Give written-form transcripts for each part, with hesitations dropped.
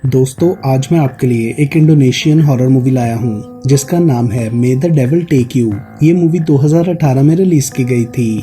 दोस्तों, आज मैं आपके लिए एक इंडोनेशियन हॉरर मूवी लाया हूँ जिसका नाम है may the devil take you. ये मूवी 2018 में रिलीज की गई थी।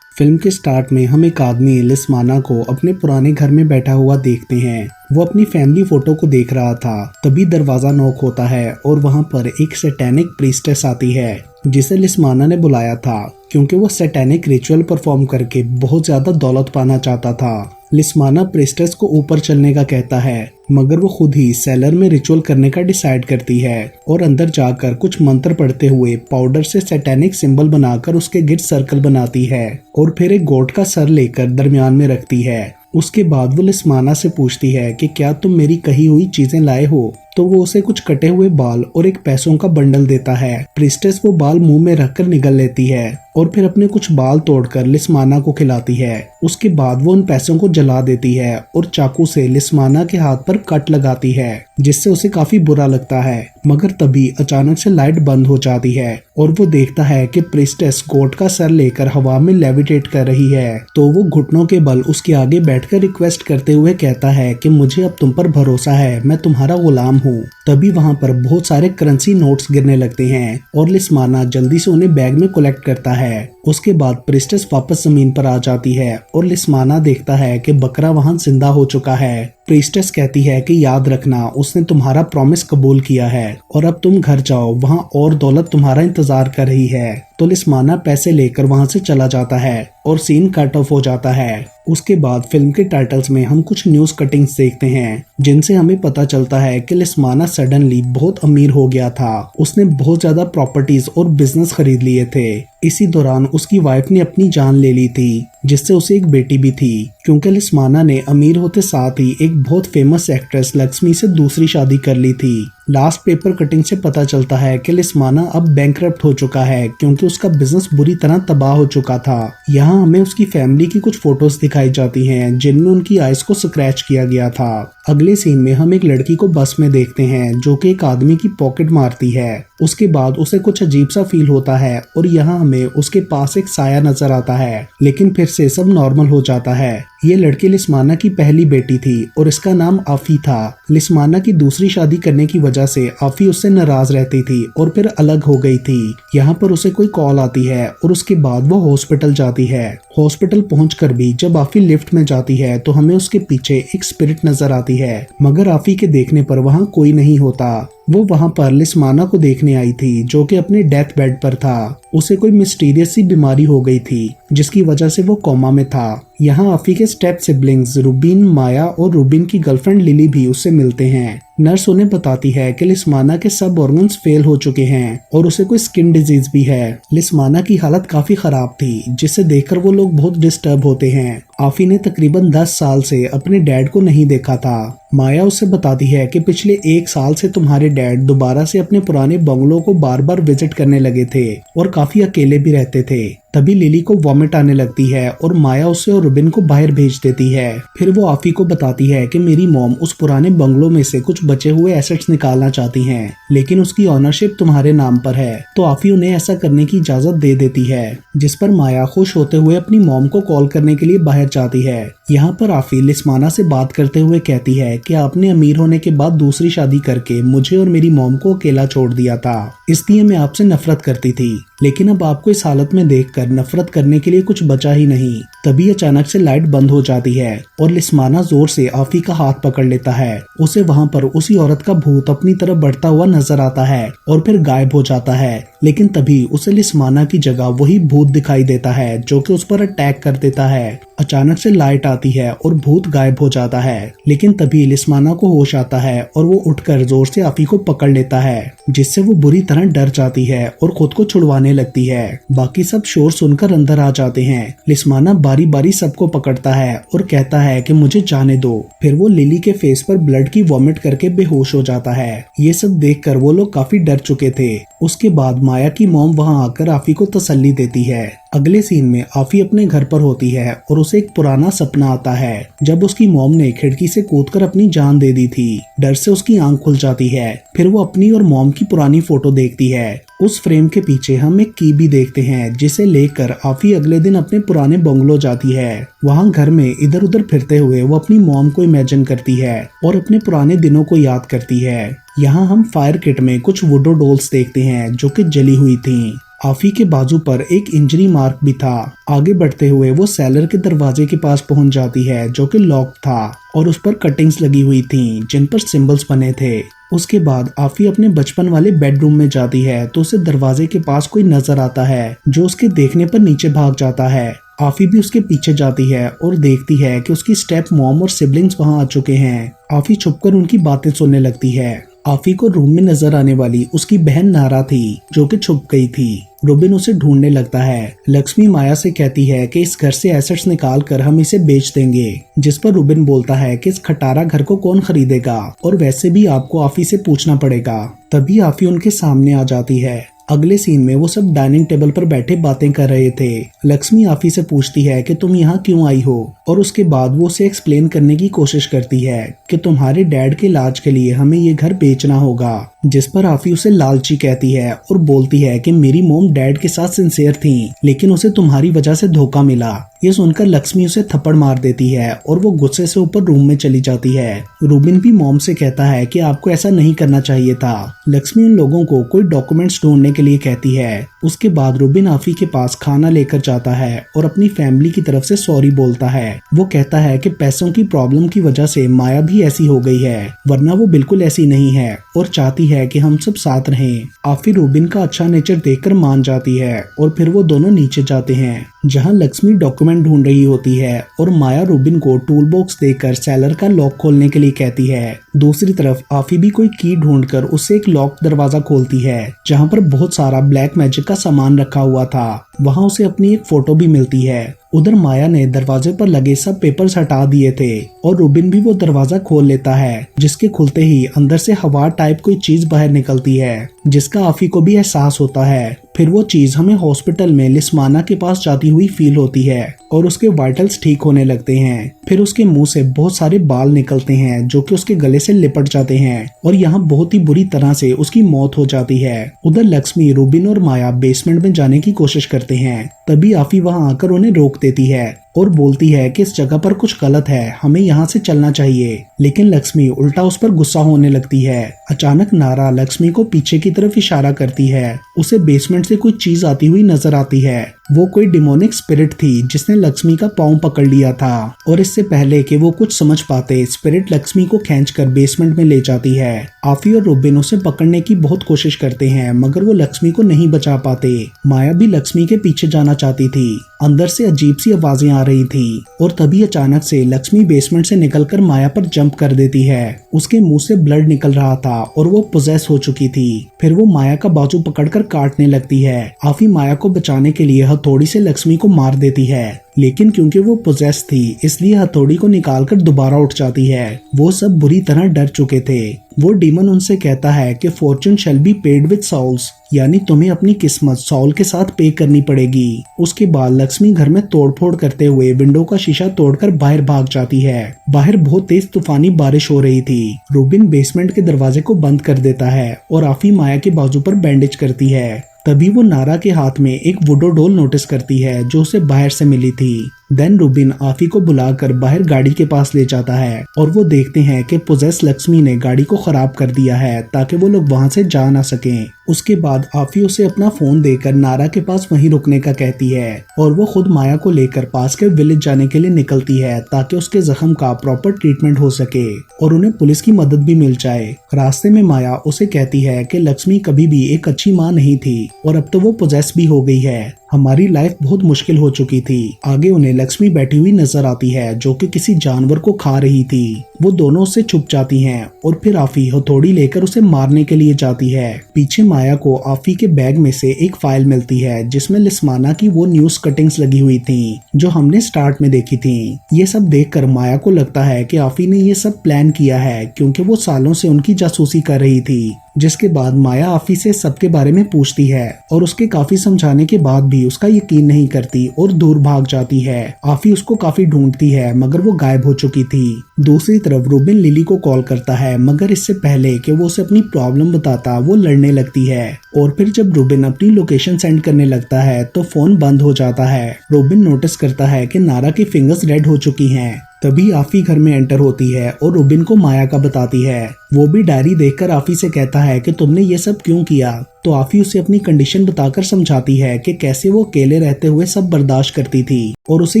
फिल्म के स्टार्ट में हम एक आदमी लिस्माना को अपने पुराने घर में बैठा हुआ देखते हैं। वो अपनी फैमिली फोटो को देख रहा था, तभी दरवाजा नॉक होता है और वहाँ पर एक सैटेनिक प्रीस्टेस आती है जिसे लिस्माना ने बुलाया था क्योंकि वो सैटेनिक रिचुअल परफॉर्म करके बहुत ज्यादा दौलत पाना चाहता था। लिस्माना प्रीस्टेस को ऊपर चलने का कहता है, मगर वो खुद ही सेलर में रिचुअल करने का डिसाइड करती है और अंदर जाकर कुछ मंत्र पढ़ते हुए पाउडर से सैटेनिक सिंबल बनाकर उसके गिर्द सर्कल बनाती है और फिर एक गोट का सर लेकर दरमियान में रखती है। उसके बाद वो लिस्माना से पूछती है कि क्या तुम मेरी कही हुई चीजें लाए हो, तो वो उसे कुछ कटे हुए बाल और एक पैसों का बंडल देता है। प्रीस्टेस वो बाल मुंह में रखकर निगल लेती है और फिर अपने कुछ बाल तोड़कर लिस्माना को खिलाती है। उसके बाद वो उन पैसों को जला देती है और चाकू से लिस्माना के हाथ पर कट लगाती है जिससे उसे काफी बुरा लगता है। मगर तभी अचानक से लाइट बंद हो जाती है और वो देखता है कि प्रीस्टेस गोट का सर लेकर हवा में लेविटेट कर रही है। तो वो घुटनों के बल उसके आगे बैठकर रिक्वेस्ट करते हुए कहता है कि मुझे अब तुम पर भरोसा है, मैं तुम्हारा गुलाम हूँ। तभी वहाँ पर बहुत सारे करेंसी नोट्स गिरने लगते हैं और लिस्माना जल्दी से उन्हें बैग में कलेक्ट करता है। उसके बाद प्रीस्टेस वापस जमीन पर आ जाती है और लिस्माना देखता है कि बकरा वहाँ जिंदा हो चुका है। प्रीस्टेस कहती है कि याद रखना, उसने तुम्हारा प्रॉमिस कबूल किया है और अब तुम घर जाओ, वहाँ और दौलत तुम्हारा इंतजार कर रही है। तो लिस्माना पैसे लेकर वहाँ से चला जाता है और सीन कट ऑफ हो जाता है। उसके बाद फिल्म के टाइटल्स में हम कुछ न्यूज कटिंग्स देखते हैं जिनसे हमें पता चलता है कि लिस्माना सडनली बहुत अमीर हो गया था। उसने बहुत ज्यादा प्रॉपर्टीज और बिजनेस खरीद लिए थे। इसी दौरान उसकी वाइफ ने अपनी जान ले ली थी जिससे उसे एक बेटी भी थी, क्योंकि लिस्माना ने अमीर होते साथ ही एक बहुत फेमस एक्ट्रेस लक्ष्मी से दूसरी शादी कर ली थी। लास्ट पेपर कटिंग से पता चलता है कि लिस्माना अब बैंकरप्ट हो चुका है क्योंकि उसका बिजनेस बुरी तरह तबाह हो चुका था। यहाँ हमें उसकी फैमिली की कुछ फोटोज दिखाई जाती हैं जिनमें उनकी आइज को स्क्रैच किया गया था। अगले सीन में हम एक लड़की को बस में देखते हैं जो कि एक आदमी की पॉकेट मारती है। उसके बाद उसे कुछ अजीब सा फील होता है और यहाँ हमें उसके पास एक साया नजर आता है, लेकिन फिर से सब नॉर्मल हो जाता है। ये लड़की लिस्माना की पहली बेटी थी और इसका नाम आफी था। लिस्माना की दूसरी शादी करने की वजह से आफी उससे नाराज रहती थी और फिर अलग हो गई थी। यहाँ पर उसे कोई कॉल आती है और उसके बाद वो हॉस्पिटल जाती है। हॉस्पिटल पहुंचकर भी जब आफी लिफ्ट में जाती है तो हमें उसके पीछे एक स्पिरिट नजर आती है, मगर आफी के देखने पर वहाँ कोई नहीं होता। वो वहाँ पर लिस्माना को देखने आई थी जो कि अपने डेथ बेड पर था। उसे कोई मिस्टीरियस सी बीमारी हो गई थी जिसकी वजह से वो कोमा में था। यहाँ आफी के स्टेप सिबलिंग्स रूबिन, माया और रूबिन की गर्लफ्रेंड लिली भी उससे मिलते हैं। नर्स उन्हें बताती है कि लिस्माना के सब ऑर्गन्स फेल हो चुके हैं और उसे कोई स्किन डिजीज भी है। लिस्माना की हालत काफी खराब थी जिसे देखकर वो लोग बहुत डिस्टर्ब होते हैं। आफी ने तकरीबन 10 साल से अपने डैड को नहीं देखा था। माया उसे बताती है कि पिछले 1 साल से तुम्हारे डैड दोबारा से अपने पुराने बंगलों को बार बार विजिट करने लगे थे और काफी अकेले भी रहते थे। तभी लिली को वॉमिट आने लगती है और माया उसे और रूबिन को बाहर भेज देती है। फिर वो आफी को बताती है कि मेरी मॉम उस पुराने बंगलों में से कुछ बचे हुए एसेट्स निकालना चाहती हैं, लेकिन उसकी ऑनरशिप तुम्हारे नाम पर है। तो आफी उन्हें ऐसा करने की इजाजत दे देती है, जिस पर माया खुश होते हुए अपनी मॉम को कॉल करने के लिए बाहर जाती है। यहाँ पर आफी लिस्माना से बात करते हुए कहती है कि आपने अमीर होने के बाद दूसरी शादी करके मुझे और मेरी मॉम को अकेला छोड़ दिया था, इसलिए मैं आपसे नफरत करती थी, लेकिन अब आपको इस हालत में देखकर नफरत करने के लिए कुछ बचा ही नहीं। तभी अचानक से लाइट बंद हो जाती है और लिस्माना जोर से आफी का हाथ पकड़ लेता है। उसे वहाँ पर उसी औरत का भूत अपनी तरफ बढ़ता हुआ नजर आता है और फिर गायब हो जाता है, लेकिन तभी उसे लिस्माना की जगह वही भूत दिखाई देता है जो कि उस पर अटैक कर देता है। अचानक से लाइट आती है और भूत गायब हो जाता है, लेकिन तभी लिस्माना को होश आता है और वो उठकर जोर से आफी को पकड़ लेता है, जिससे वो बुरी तरह डर जाती है और खुद को छुड़वाने लगती है। बाकी सब शोर सुनकर अंदर आ जाते हैं। लिस्माना बारी बारी सबको पकड़ता है और कहता है कि मुझे जाने दो। फिर वो लिली के फेस पर ब्लड की वॉमिट करके बेहोश हो जाता है। ये सब देखकर वो लोग काफी डर चुके थे। उसके बाद माया की मॉम वहाँ आकर आफी को तसल्ली देती है। अगले सीन में आफी अपने घर पर होती है और उसे एक पुराना सपना आता है जब उसकी मॉम ने खिड़की से कूदकर अपनी जान दे दी थी। डर से उसकी आंख खुल जाती है। फिर वो अपनी और मॉम की पुरानी फोटो देखती है। उस फ्रेम के पीछे हम एक की भी देखते हैं जिसे लेकर आफी अगले दिन अपने पुराने बंगलो जाती है। वहाँ घर में इधर उधर फिरते हुए वो अपनी मॉम को इमेजिन करती है और अपने पुराने दिनों को याद करती है। यहाँ हम फायर किट में कुछ वुडो डॉल्स देखते हैं जो कि जली हुई थीं। आफी के बाजू पर एक इंजरी मार्क भी था। आगे बढ़ते हुए वो सेलर के दरवाजे के पास पहुंच जाती है जो कि लॉक था और उस पर कटिंग्स लगी हुई थीं जिन पर सिंबल्स बने थे। उसके बाद आफी अपने बचपन वाले बेडरूम में जाती है तो उसे दरवाजे के पास कोई नजर आता है जो उसके देखने पर नीचे भाग जाता है। आफी भी उसके पीछे जाती है और देखती है कि उसकी स्टेप मॉम और सिबलिंग्स वहां आ चुके हैं। आफी छुपकर उनकी बातें सुनने लगती है। आफी को रूम में नजर आने वाली उसकी बहन नारा थी जो कि छुप गई थी। रोबिन उसे ढूंढने लगता है। लक्ष्मी माया से कहती है कि इस घर से एसेट्स निकाल कर हम इसे बेच देंगे, जिस पर रोबिन बोलता है कि इस खटारा घर को कौन खरीदेगा और वैसे भी आपको आफी से पूछना पड़ेगा। तभी आफी उनके सामने आ जाती है। अगले सीन में वो सब डाइनिंग टेबल पर बैठे बातें कर रहे थे। लक्ष्मी आफी से पूछती है कि तुम यहाँ क्यों आई हो और उसके बाद वो उसे एक्सप्लेन करने की कोशिश करती है कि तुम्हारे डैड के इलाज के लिए हमें ये घर बेचना होगा, जिस पर आफी उसे लालची कहती है और बोलती है कि मेरी मोम डैड के साथ सिंसियर थी लेकिन उसे तुम्हारी वजह से धोखा मिला। ये सुनकर लक्ष्मी उसे थप्पड़ मार देती है और वो गुस्से से ऊपर रूम में चली जाती है। रूबिन भी मॉम से कहता है कि आपको ऐसा नहीं करना चाहिए था। लक्ष्मी उन लोगों को कोई डॉक्यूमेंट्स ढूंढने के लिए कहती है। उसके बाद रूबिन आफी के पास खाना लेकर जाता है और अपनी फैमिली की तरफ से सॉरी बोलता है। वो कहता है कि पैसों की प्रॉब्लम की वजह से माया भी ऐसी हो गई है, वरना वो बिल्कुल ऐसी नहीं है और चाहती है कि हम सब साथ रहें। आफी रूबिन का अच्छा नेचर देखकर मान जाती है और फिर वो दोनों नीचे जाते हैं जहां लक्ष्मी डॉक्यूमेंट ढूंढ रही होती है और माया रूबिन को टूल बॉक्स देकर सेलर का लॉक खोलने के लिए कहती है। दूसरी तरफ आफी भी कोई की ढूंढकर उससे एक लॉक दरवाजा खोलती है जहां पर बहुत सारा ब्लैक मैजिक का सामान रखा हुआ था। वहां उसे अपनी एक फोटो भी मिलती है। उधर माया ने दरवाजे पर लगे सब पेपर्स हटा दिए थे और रूबिन भी वो दरवाजा खोल लेता है, जिसके खुलते ही अंदर से हवा टाइप कोई चीज बाहर निकलती है जिसका आफी को भी एहसास होता है। फिर वो चीज हमें हॉस्पिटल में लिस्माना के पास जाती हुई फील होती है और उसके वाइटल्स ठीक होने लगते हैं। फिर उसके मुंह से बहुत सारे बाल निकलते हैं जो कि उसके गले से लिपट जाते हैं और यहाँ बहुत ही बुरी तरह से उसकी मौत हो जाती है। उधर लक्ष्मी, रूबिन और माया बेसमेंट में जाने की कोशिश करते हैं। तभी आफी वहाँ आकर उन्हें रोक देती है और बोलती है कि इस जगह पर कुछ गलत है, हमें यहाँ से चलना चाहिए। लेकिन लक्ष्मी उल्टा उस पर गुस्सा होने लगती है। अचानक नारा लक्ष्मी को पीछे की तरफ इशारा करती है। उसे बेसमेंट से कोई चीज आती हुई नजर आती है। वो कोई डिमोनिक स्पिरिट थी जिसने लक्ष्मी का पाँव पकड़ लिया था और इससे पहले कि वो कुछ समझ पाते, स्पिरिट लक्ष्मी को खींचकर बेसमेंट में ले जाती है। आफी और रूबिन उसे पकड़ने की बहुत कोशिश करते हैं मगर वो लक्ष्मी को नहीं बचा पाते। माया भी लक्ष्मी के पीछे जाना चाहती थी। अंदर से अजीब सी आवाजें आ रही थी और तभी अचानक से लक्ष्मी बेसमेंट से निकलकर माया पर जंप कर देती है। उसके मुंह से ब्लड निकल रहा था और वो पोजेस हो चुकी थी। फिर वो माया का बाजू पकड़कर काटने लगती है। आफी माया को बचाने के लिए हथौड़ी से लक्ष्मी को मार देती है, लेकिन क्योंकि वो पोजेस थी इसलिए हथौड़ी को निकालकर दोबारा उठ जाती है। वो सब बुरी तरह डर चुके थे। वो डीमन उनसे कहता है कि Fortune shall be paid with souls, यानी तुम्हें अपनी किस्मत सॉल के साथ पे करनी पड़ेगी। उसके बाद लक्ष्मी घर में तोड़फोड़ करते हुए विंडो का शीशा तोड़कर बाहर भाग जाती है। बाहर बहुत तेज तूफानी बारिश हो रही थी। रूबिन बेसमेंट के दरवाजे को बंद कर देता है और आफी माया के बाजू पर बैंडेज करती है। तभी वो नारा के हाथ में एक वुडो डॉल नोटिस करती है जो उसे बाहर से मिली थी। देन रूबिन आफी को बुलाकर बाहर गाड़ी के पास ले जाता है और वो देखते हैं कि पोजेस लक्ष्मी ने गाड़ी को खराब कर दिया है ताकि वो लोग वहां से जा ना सकें। उसके बाद आफी उसे अपना फोन देकर नारा के पास वहीं रुकने का कहती है और वो खुद माया को लेकर पास के विलेज जाने के लिए निकलती है ताकि उसके जख्म का प्रॉपर ट्रीटमेंट हो सके और उन्हें पुलिस की मदद भी मिल जाए। रास्ते में माया उसे कहती है कि लक्ष्मी कभी भी एक अच्छी माँ नहीं थी और अब तो वो पोजेस भी हो गई है। हमारी लाइफ बहुत मुश्किल हो चुकी थी। आगे उन्हें लक्ष्मी बैठी हुई नजर आती है जो कि किसी जानवर को खा रही थी। वो दोनों उससे छुप जाती हैं और फिर आफी हथौड़ी लेकर उसे मारने के लिए जाती है। पीछे माया को आफी के बैग में से एक फाइल मिलती है जिसमें लिस्माना की वो न्यूज कटिंग्स लगी हुई थी जो हमने स्टार्ट में देखी थी। ये सब देखकर माया को लगता है कि आफी ने ये सब प्लान किया है क्योंकि वो सालों से उनकी जासूसी कर रही थी। जिसके बाद माया आफी से सबके बारे में पूछती है और उसके काफी समझाने के बाद भी उसका यकीन नहीं करती और दूर भाग जाती है। आफी उसको काफी ढूंढती है मगर वो गायब हो चुकी थी। दूसरी तरफ रूबिन लिली को कॉल करता है मगर इससे पहले कि वो उसे अपनी प्रॉब्लम बताता वो लड़ने लगती है और फिर जब रूबिन अपनी लोकेशन सेंड करने लगता है तो फोन बंद हो जाता है। रूबिन नोटिस करता है कि नारा की फिंगर्स रेड हो चुकी हैं। तभी आफी घर में एंटर होती है और रूबिन को माया का बताती है। वो भी डायरी देखकर आफी से कहता है कि तुमने ये सब क्यों किया। तो आफी उसे अपनी कंडीशन बताकर समझाती है कि कैसे वो अकेले रहते हुए सब बर्दाश्त करती थी और उसे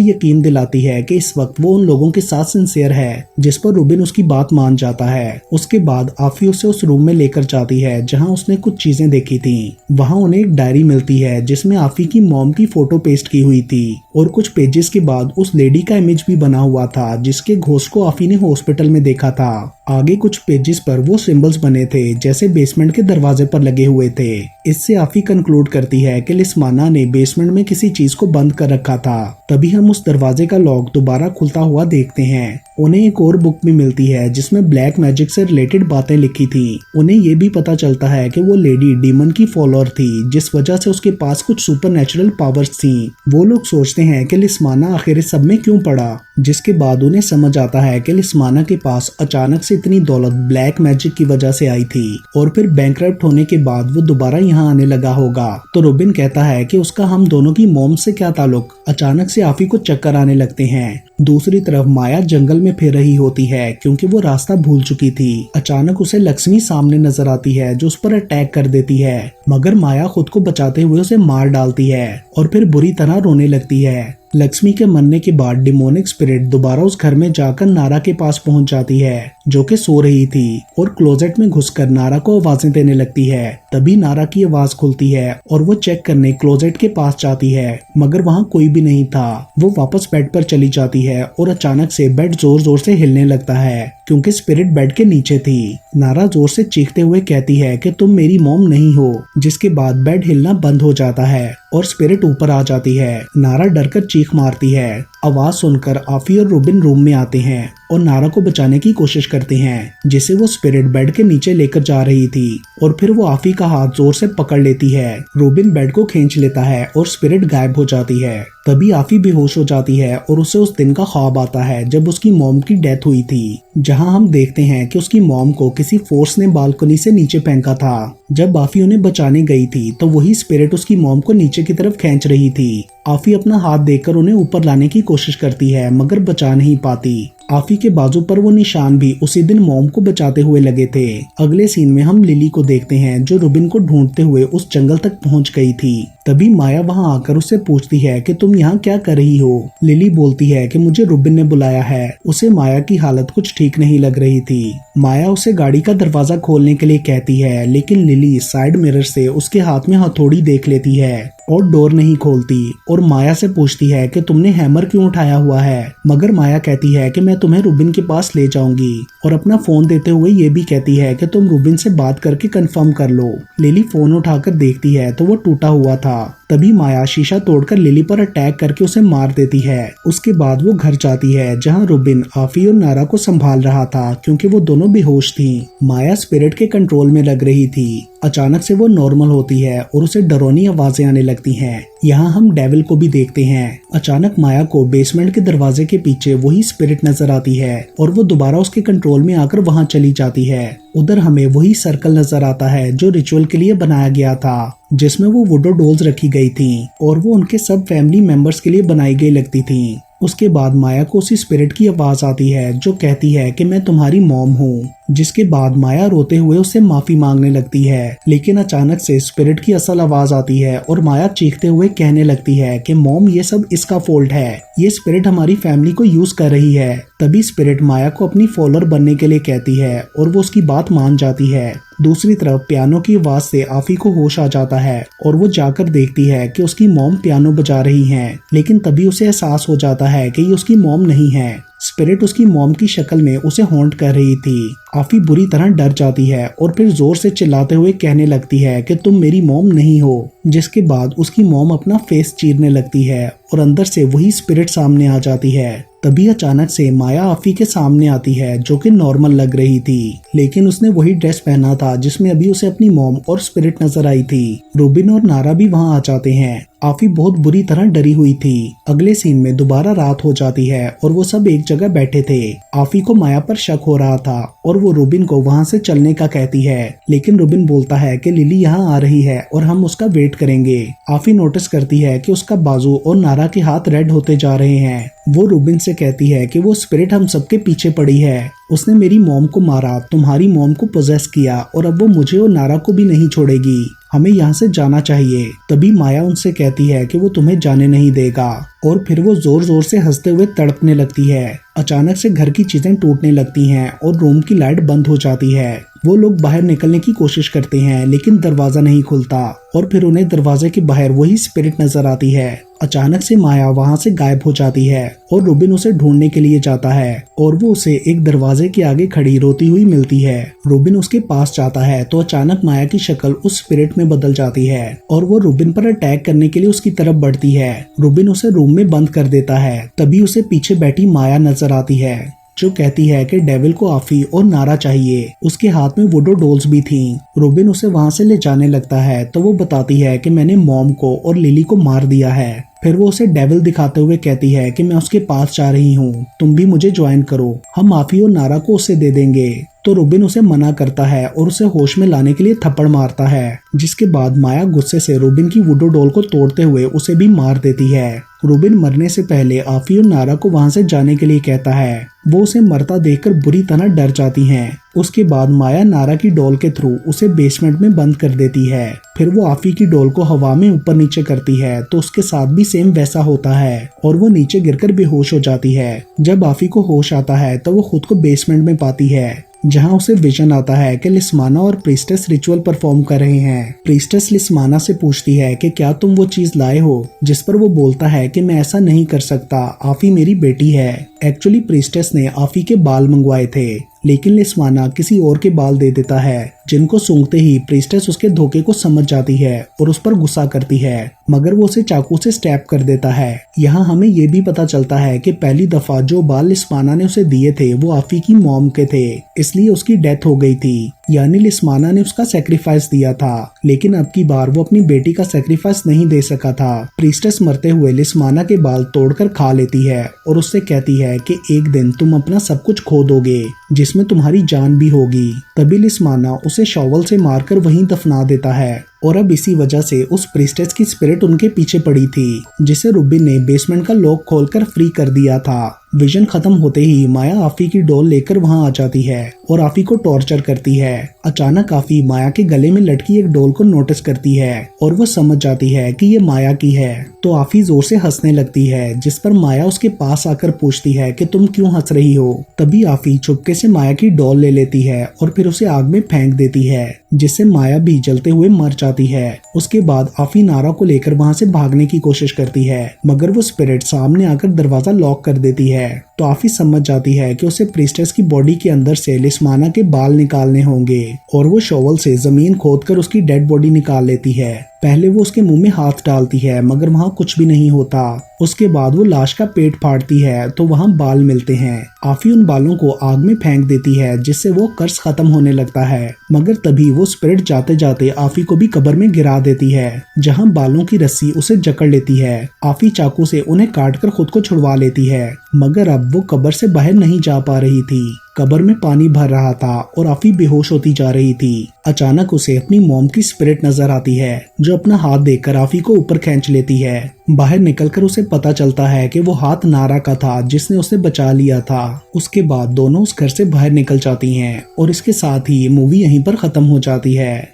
यकीन दिलाती है कि इस वक्त वो उन लोगों के साथ सिंसियर है, जिस पर रूबिन उसकी बात मान जाता है। उसके बाद आफी उसे उस रूम में लेकर जाती है जहां उसने कुछ चीजें देखी थी। वहां उन्हें एक डायरी मिलती है जिसमें आफी की मॉम की फोटो पेस्ट की हुई थी और कुछ पेजेस के बाद उस लेडी का इमेज भी बना हुआ था जिसके घोस्ट को आफी ने हॉस्पिटल में देखा था। आगे कुछ पेजेस पर वो सिंबल्स बने थे जैसे बेसमेंट के दरवाजे पर लगे हुए थे। इससे आफी कंक्लूड करती है कि लिस्माना ने बेसमेंट में किसी चीज को बंद कर रखा था। तभी हम उस दरवाजे का लॉक दोबारा खुलता हुआ देखते हैं। उन्हें एक और बुक भी मिलती है जिसमें ब्लैक मैजिक से रिलेटेड बातें लिखी थी। उन्हें ये भी पता चलता है कि वो लेडी डीमन की फॉलोअर थी जिस वजह से उसके पास कुछ सुपरनेचुरल पावर्स थी। वो लोग सोचते हैं कि लिस्माना आखिर इस सब में क्यों पड़ा, जिसके बाद उन्हें समझ आता है कि लिस्माना के पास अचानक से इतनी दौलत ब्लैक मैजिक की वजह से आई थी और फिर बैंकरप्ट होने के बाद वो दोबारा यहाँ आने लगा होगा। तो रूबिन कहता है कि उसका हम दोनों की मॉम से क्या ताल्लुक। अचानक से आफी को चक्कर आने लगते हैं। दूसरी तरफ माया जंगल में फिर रही होती है क्योंकि वो रास्ता भूल चुकी थी। अचानक उसे लक्ष्मी सामने नजर आती है जो उस पर अटैक कर देती है, मगर माया खुद को बचाते हुए उसे मार डालती है और फिर बुरी तरह रोने लगती है। लक्ष्मी के मरने के बाद डिमोनिक स्पिरिट दोबारा उस घर में जाकर नारा के पास पहुंच जाती है जो कि सो रही थी और क्लोजेट में घुसकर नारा को आवाजें देने लगती है। तभी नारा की आवाज खुलती है और वो चेक करने क्लोजेट के पास जाती है मगर वहाँ कोई भी नहीं था। वो वापस बेड पर चली जाती है और अचानक से बेड जोर जोर से हिलने लगता है क्योंकि स्पिरिट बेड के नीचे थी। नारा जोर से चीखते हुए कहती है कि तुम मेरी मॉम नहीं हो, जिसके बाद बेड हिलना बंद हो जाता है और स्पिरिट ऊपर आ जाती है। नारा डरकर चीख मारती है। आवाज सुनकर आफी और रूबिन रूम में आते हैं और नारा को बचाने की कोशिश करते हैं जिसे वो स्पिरिट बेड के नीचे लेकर जा रही थी और फिर वो आफी का हाथ जोर से पकड़ लेती है। रूबिन बेड को खींच लेता है और स्पिरिट गायब हो जाती है। तभी आफी बेहोश हो जाती है और उसे उस दिन का ख्वाब आता है जब उसकी मॉम की डेथ हुई थी, जहां हम देखते हैं कि उसकी मॉम को किसी फोर्स ने बालकनी से नीचे फेंका था। जब आफी उन्हें बचाने गई थी तो वही स्पिरिट उसकी मॉम को नीचे की तरफ खींच रही थी। आफी अपना हाथ देकर उन्हें ऊपर लाने की कोशिश करती है मगर बचा नहीं पाती। आफी के बाजू पर वो निशान भी उसी दिन मॉम को बचाते हुए लगे थे। अगले सीन में हम लिली को देखते हैं जो रूबिन को ढूंढते हुए उस जंगल तक पहुंच गई थी। तभी माया वहां आकर उससे पूछती है कि तुम यहाँ क्या कर रही हो। लिली बोलती है कि मुझे रूबिन ने बुलाया है। उसे माया की हालत कुछ ठीक नहीं लग रही थी। माया उसे गाड़ी का दरवाजा खोलने के लिए कहती है लेकिन लिली साइड मिरर से उसके हाथ में हथौड़ी देख लेती है और डोर नहीं खोलती और माया से पूछती है कि तुमने हैमर क्यों उठाया हुआ है। मगर माया कहती है कि मैं तुम्हें रूबिन के पास ले जाऊंगी और अपना फोन देते हुए ये भी कहती है कि तुम रूबिन से बात करके कंफर्म कर लो। लिली फोन उठाकर देखती है तो वो टूटा हुआ था। तभी माया शीशा तोड़कर लिली पर अटैक करके उसे मार देती है। उसके बाद वो घर जाती है जहां रूबिन आफी और नारा को संभाल रहा था क्योंकि वो दोनों बेहोश थी। माया स्पिरिट के कंट्रोल में लग रही थी। अचानक से वो नॉर्मल होती है और उसे डरावनी आवाजें आने लगती हैं। यहाँ हम डेविल को भी देखते हैं। अचानक माया को बेसमेंट के दरवाजे के पीछे वही स्पिरिट नजर आती है और वो दोबारा उसके कंट्रोल में आकर वहाँ चली जाती है। उधर हमें वही सर्कल नजर आता है जो रिचुअल के लिए बनाया गया था, जिसमें वो वुडो डॉल्स रखी गई थी और वो उनके सब फैमिली मेंबर्स के लिए बनाई गई लगती थी। उसके बाद माया को उसी स्पिरिट की आवाज आती है जो कहती है कि मैं तुम्हारी मॉम हूँ, जिसके बाद माया रोते हुए उससे माफी मांगने लगती है। लेकिन अचानक से स्पिरिट की असल आवाज आती है और माया चीखते हुए कहने लगती है कि मॉम ये सब इसका फॉल्ट है, ये स्पिरिट हमारी फैमिली को यूज कर रही है। तभी स्पिरिट माया को अपनी फॉलोअर बनने के लिए कहती है और वो उसकी बात मान जाती है। दूसरी तरफ पियानो की आवाज से आफी को होश आ जाता है और वो जाकर देखती है कि उसकी मॉम पियानो बजा रही हैं, लेकिन तभी उसे एहसास हो जाता है कि ये उसकी मॉम नहीं है। स्पिरिट उसकी मॉम की शक्ल में उसे हॉन्ट कर रही थी। आफी बुरी तरह डर जाती है और फिर जोर से चिल्लाते हुए कहने लगती है कि तुम मेरी मॉम नहीं हो, जिसके बाद उसकी मॉम अपना फेस चीरने लगती है और अंदर से वही स्पिरिट सामने आ जाती है। तभी अचानक से माया आफी के सामने आती है जो कि नॉर्मल लग रही थी, लेकिन उसने वही ड्रेस पहना था जिसमें अभी उसे अपनी मॉम और स्पिरिट नजर आई थी। रूबिन और नारा भी वहां आ जाते हैं। आफी बहुत बुरी तरह डरी हुई थी। अगले सीन में दोबारा रात हो जाती है और वो सब एक जगह बैठे थे। आफी को माया पर शक हो रहा था और वो रूबिन को वहां से चलने का कहती है, लेकिन रूबिन बोलता है कि लिली यहाँ आ रही है और हम उसका वेट करेंगे। आफी नोटिस करती है कि उसका बाजू और नारा के हाथ रेड होते जा रहे हैं। वो रूबिन से कहती है कि वो स्पिरिट हम सबके पीछे पड़ी है, उसने मेरी मॉम को मारा, तुम्हारी मॉम को पोजेस किया और अब वो मुझे और नारा को भी नहीं छोड़ेगी, हमें यहाँ से जाना चाहिए। तभी माया उनसे कहती है कि वो तुम्हें जाने नहीं देगा और फिर वो जोर जोर से हंसते हुए तड़पने लगती है। अचानक से घर की चीजें टूटने लगती हैं और रूम की लाइट बंद हो जाती है। वो लोग बाहर निकलने की कोशिश करते हैं लेकिन दरवाजा नहीं खुलता और फिर उन्हें दरवाजे के बाहर वही स्पिरिट नजर आती है। अचानक से माया वहां से गायब हो जाती है और रूबिन उसे ढूंढने के लिए जाता है और वो उसे एक दरवाजे के आगे खड़ी रोती हुई मिलती है। रूबिन उसके पास जाता है तो अचानक माया की शक्ल उस स्पिरिट में बदल जाती है और वो रूबिन पर अटैक करने के लिए उसकी तरफ बढ़ती है। रूबिन उसे रूम में बंद कर देता है। तभी उसे पीछे बैठी माया नजर आती है जो कहती है कि डेविल को आफी और नारा चाहिए। उसके हाथ में वुडो डॉल्स भी थीं। रूबिन उसे वहां से ले जाने लगता है तो वो बताती है कि मैंने मॉम को और लिली को मार दिया है। फिर वो उसे डेविल दिखाते हुए कहती है कि मैं उसके पास जा रही हूँ, तुम भी मुझे ज्वाइन करो, हम आफी और नारा को उसे दे देंगे। तो रूबिन उसे मना करता है और उसे होश में लाने के लिए थप्पड़ मारता है, जिसके बाद माया गुस्से से रूबिन की वुडो डॉल को तोड़ते हुए उसे भी मार देती है। रूबिन मरने से पहले आफी और नारा को वहां से जाने के लिए कहता है। वो उसे मरता देखकर बुरी तरह डर जाती हैं। उसके बाद माया नारा की डॉल के थ्रू उसे बेसमेंट में बंद कर देती है। फिर वो आफी की डॉल को हवा में ऊपर नीचे करती है तो उसके साथ भी सेम वैसा होता है और वो नीचे गिरकर बेहोश हो जाती है। जब आफी को होश आता है तो वो खुद को बेसमेंट में पाती है, जहां उसे विजन आता है कि लिस्माना और प्रीस्टेस रिचुअल परफॉर्म कर रहे हैं। प्रीस्टेस लिस्माना से पूछती है कि क्या तुम वो चीज लाए हो, जिस पर वो बोलता है कि मैं ऐसा नहीं कर सकता, आफी मेरी बेटी है। एक्चुअली प्रीस्टेस ने आफी के बाल मंगवाए थे, लेकिन लिस्माना किसी और के बाल दे देता है, जिनको सूंघते ही प्रीस्टेस उसके धोखे को समझ जाती है और उस पर गुस्सा करती है, मगर वो उसे चाकू से स्टैब कर देता है। यहाँ हमें ये भी पता चलता है कि पहली दफा जो बाल लिस्माना ने उसे दिए थे वो आफी की मॉम के थे, इसलिए उसकी डेथ हो गई थी, यानी लिस्माना ने उसका सेक्रीफाइस दिया था, लेकिन अब की बार वो अपनी बेटी का सेक्रीफाइस नहीं दे सका था। प्रीस्टेस मरते हुए लिस्माना के बाल तोड़कर खा लेती है और उससे कहती है कि एक दिन तुम अपना सब कुछ खो दोगे, जिसमें तुम्हारी जान भी होगी। तभी लिस्माना उसे शॉवल से मारकर वहीं दफना देता है और अब इसी वजह से उस प्रीस्टेस की स्पिरिट उनके पीछे पड़ी थी, जिसे रूबिन ने बेसमेंट का लॉक खोलकर फ्री कर दिया था। विजन खत्म होते ही माया आफी की डॉल लेकर वहां आ जाती है और आफी को टॉर्चर करती है। अचानक आफी माया के गले में लटकी एक डॉल को नोटिस करती है और वो समझ जाती है कि ये माया की है, तो आफी जोर से हंसने लगती है, जिस पर माया उसके पास आकर पूछती है कि तुम क्यों हंस रही हो। तभी आफी चुपके से माया की डॉल ले लेती है और फिर उसे आग में फेंक देती है, जिससे माया भी जलते हुए मर जाती है। उसके बाद आफी नारा को लेकर वहां से भागने की कोशिश करती है, मगर वो स्पिरिट सामने आकर दरवाजा लॉक कर देती है। तो आफी समझ जाती है कि उसे प्रीस्टेस की बॉडी के अंदर से लिस्माना के बाल निकालने होंगे और वो शॉवल से जमीन खोदकर उसकी डेड बॉडी निकाल लेती है। पहले वो उसके मुंह में हाथ डालती है, मगर वहाँ कुछ भी नहीं होता। उसके बाद वो लाश का पेट फाड़ती है तो वहाँ बाल मिलते हैं। आफी उन बालों को आग में फेंक देती है, जिससे वो कर्ज खत्म होने लगता है, मगर तभी वो स्पिरिट जाते जाते आफी को भी कब्र में गिरा देती है, जहाँ बालों की रस्सी उसे जकड़ लेती है। आफी चाकू से उन्हें काटकर खुद को छुड़वा लेती है, मगर अब वो कब्र से बाहर नहीं जा पा रही थी। कब्र में पानी भर रहा था और आफी बेहोश होती जा रही थी। अचानक उसे अपनी मॉम की स्पिरिट नजर आती है, जो अपना हाथ देकर आफी को ऊपर खींच लेती है। बाहर निकलकर उसे पता चलता है कि वो हाथ नारा का था, जिसने उसे बचा लिया था। उसके बाद दोनों उस घर से बाहर निकल जाती हैं और इसके साथ ही ये मूवी यहीं पर खत्म हो जाती है।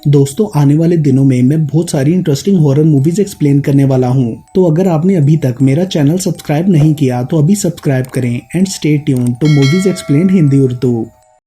दोस्तों, आने वाले दिनों में मैं बहुत सारी इंटरेस्टिंग हॉरर मूवीज एक्सप्लेन करने वाला हूँ, तो अगर आपने अभी तक मेरा चैनल सब्सक्राइब नहीं किया तो अभी सब्सक्राइब करें and stay tuned to movies explain Hindi Urdu.